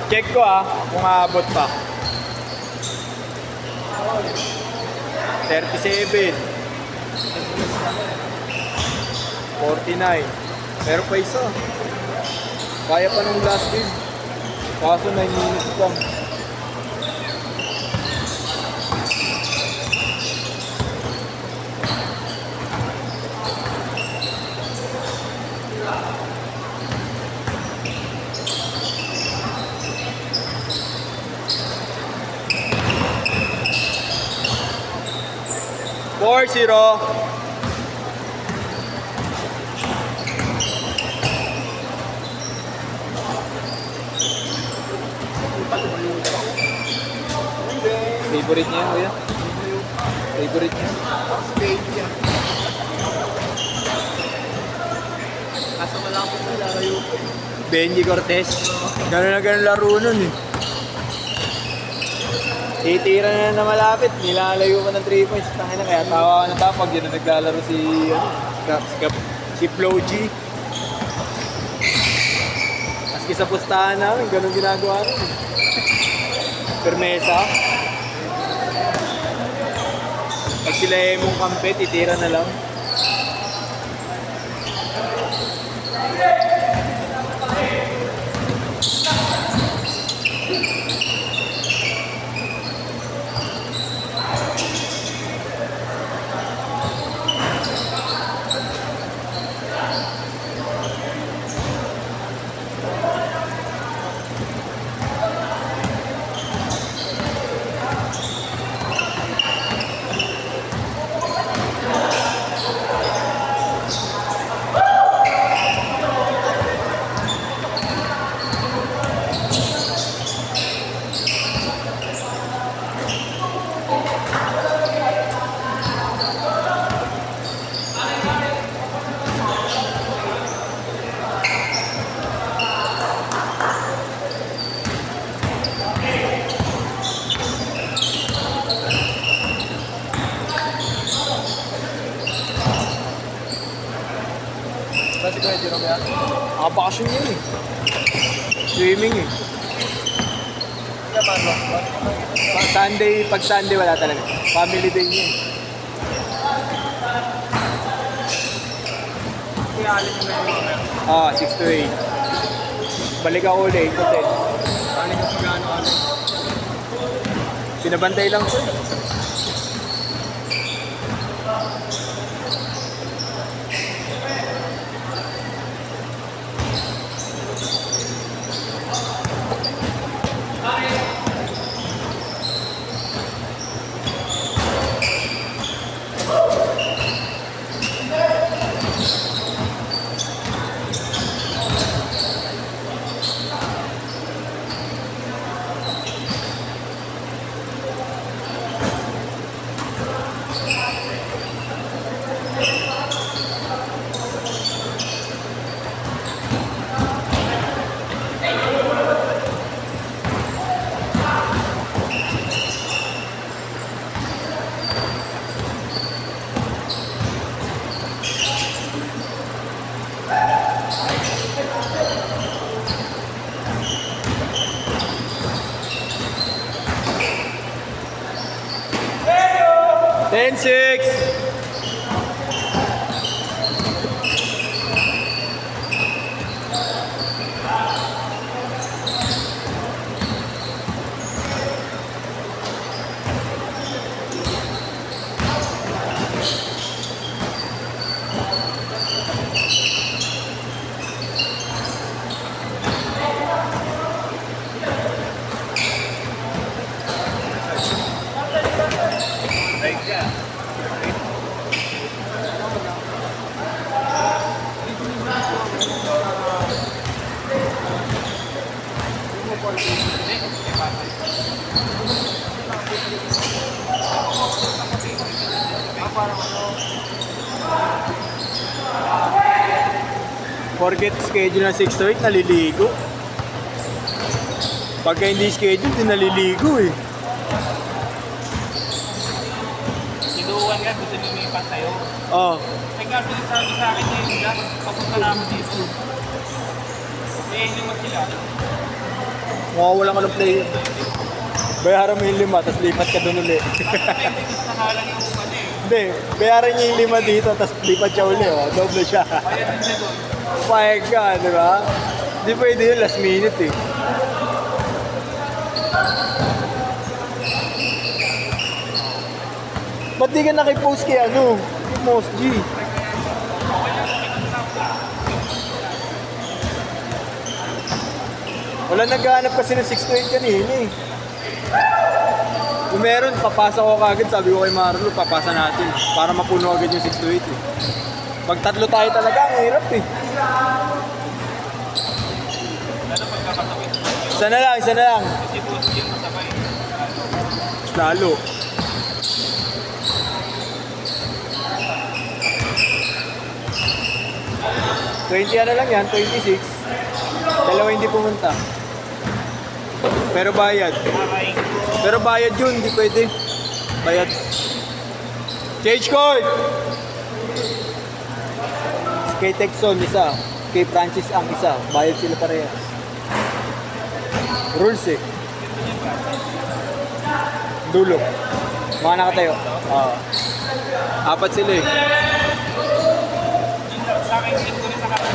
Check ko kung aabot pa. 37. 49. Pero pa isa. Kaya pa nung last game. Kaso 9 minutes lang. Four zero. Favorite niya, kuya? Favorite niya? Kaso wala akong lalayo. Benji Cortez. Gano'n na gano'n laro nun eh. Titira na malapit. Nilalayo pa ng 3 points. Tangina, kaya tawa ka na tapag. Yun na naglalaro si Flo G. Maski sa pustahan namin, gano'n ginagawa nun. Permesa. Pag sila mong kampe, titira na lang. Kasi kaya Jerome yan? Nakabakasyon yun eh. Swimming eh. Pag Sunday wala talaga. Family day niya eh. Kaya alin yung medyo 6 to 8. Balik ako ulit, 8 to 10. alin yung pagano alin. Pinabantay lang ko. Ten six. Forget schedule na 6 to 8, naliligo. Pagka hindi schedule, di naliligo eh. Sinuwan ka, gusto lumipat sa'yo. Oo. Ay nga, sabi sa akin ngayon ka, papunta namin dito. Eh, hindi mo sila. Mawawala ka ng play. Bayaran mo yung 5, tapos lipat ka doon ulit. Maintenance na halang yung ano eh. Hindi, bayaran niya yung 5 dito, tapos lipat siya ulit. Oh. Doble siya. Bayad din siya doon. Payag ka, di ba? Hindi pwede yun, last minute eh. Ba't di ka nakipost kay ano? Kay Mos G? Wala naghahanap kasi ng 6 to 8 kanina eh. Kung meron, papasa ko kagad. Sabi ko kay Marlo, papasa natin. Para mapuno agad yung 6 to 8 eh. Pag tatlo tayo talaga, ang hirap eh. Lalo pagkakasabay. Isa na lang, isa na lang. Kasi boss yung masabay. Mas lalo. $20 ano lang yan, 26. Dalawa hindi pumunta. Pero bayad. Okay. Pero bayad yun, hindi pwede. Bayad. Change code! Kay Texon, isa. Kay Francis ang isa. Bayad sila parehas. Rules eh. Dulo. Mga nakatayo. Oo. Apat sila eh. Sa akin, hindi ko rin sa kapan.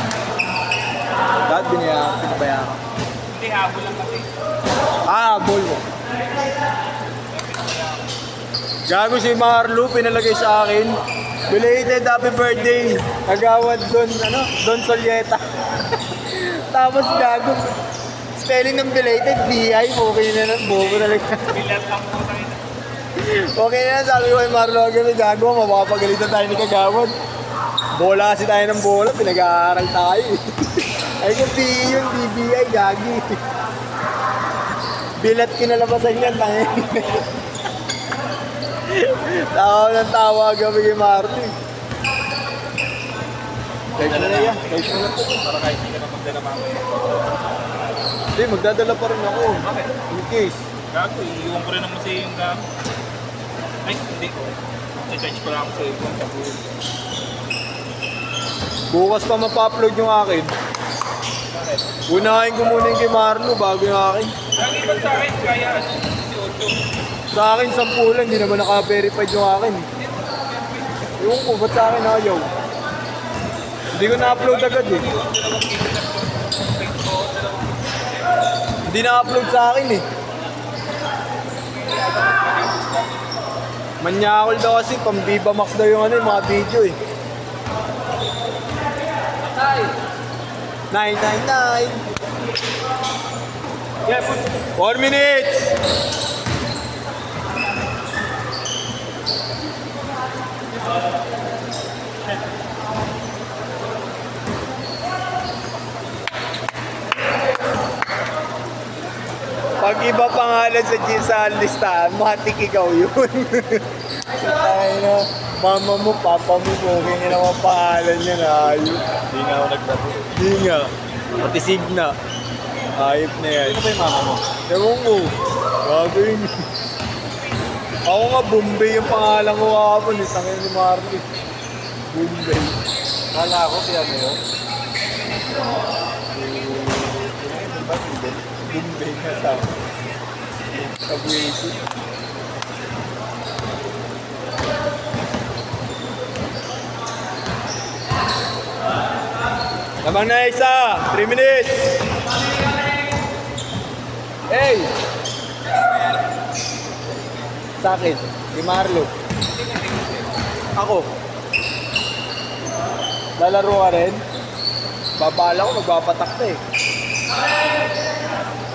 Dahil pinabayaran. Hindi, habol lang kasi. Ball mo. Gago si Marlo, pinalagay sa akin. Belated happy birthday. Kagawad Don, Don Solieta. Tapos gago. Spelling ng belated, B-I. Okay na lang, bobo talaga. Bilat lang po tayo. Okay na, sabi ko kay Marlo, gago, mapapagalitan tayo ni Kagawad. Bola kasi tayo ng bola, pinag-aaral tayo. Ay kung PE yun, BBI, gagi. Bilat kinalabasan yan, tangin. Tawa ng tawa gabi kay Marlo. Text mo na yan, text mo na to. Para kahit hindi ka na magdala mamaya. Hindi, magdadala pa rin ako. Bakit? In case. Gago, iiwan ko rin ang museo yung gamit. Ay, hindi ko. I-charge ko lang ako sa ibang pag-uwi. Bukas pa mapa-upload yung akin. Bakit? Unahin ko muna yung kay Marlo bago yung akin. Lagi ba sa akin, kaya si Otto? Sa akin, 10 lang, hindi naman naka-verified yung akin. Ewan ko, ba't sa akin ayaw? Hindi ko na-upload agad eh. Hindi na-upload sa akin eh. Manyakol daw kasi, pang Viva Max daw yung yung mga video eh. 999. Yeah, put 4 minutes! Pag iba pangalan sa listahan, matik ikaw yun. Tayo na, mama mo, papa mo, okay nga naman pangalan niya na ayun. Hindi nga ako naglaro. Hindi nga, pati Signa. Ayop na yan. Sino ba yung mama mo? Ewan ko, gagawin. Ako nga, Bombay yung pangalan ko kapon. Tangin ni Marley. Bombay. Kala ko siya mo yun. Bombay nga sa Buwisi. Lamang na isa, 3 minutes. Hey! Sa akin, si Marlo. Ako. Lalaro ka rin? Babala ko, magpapatak na eh.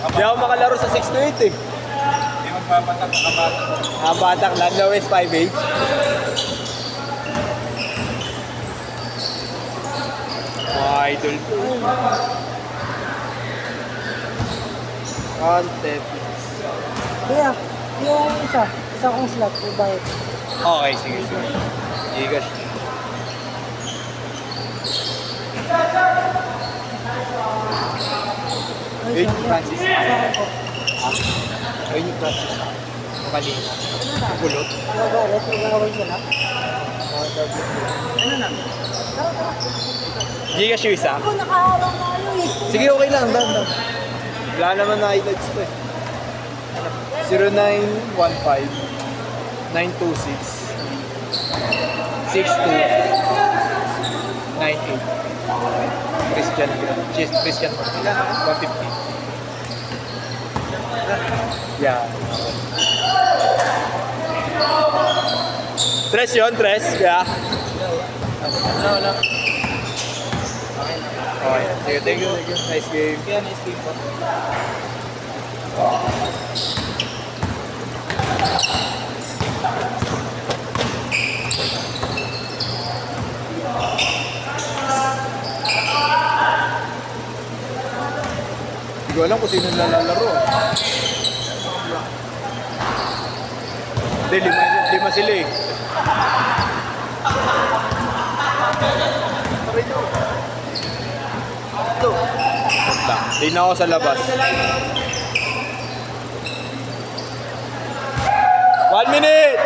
Hindi ako makalaro sa 6 to 8 eh. Hindi magpapatak na kabata. Batak lang, lowest 5'8". Mga idol ko. Content. Kuya, yung isa kong slot, bayad. Okay, sige, sige. Gigas. Ay, Wait, sorry. Francis. Sorry po. Ayun yung Francis. Kanina. Kulot. Nag-ulit, nag-away sila. Gigas yung isa. Ako, nakaharang na yun Sige, okay lang. Dan. Wala naman na iLights ko eh. 0915 926 6298. Christian. Christian. 150. Yeah. Tres yun, tres. Yeah. Wala. Okay. Sige, thank you. Nice game. Kaya nice game po. Hindi ko alam kung sino nalalaro. Hindi, lima sila eh. Hindi na ako sa labas. 1 minute!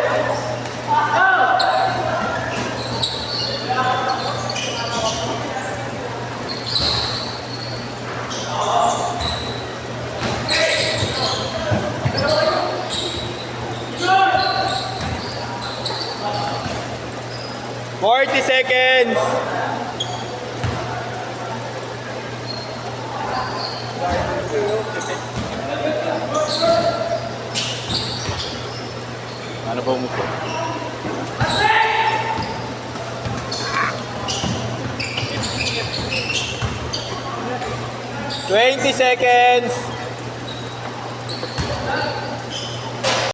Forty seconds. Ano ba umupo? 20 seconds.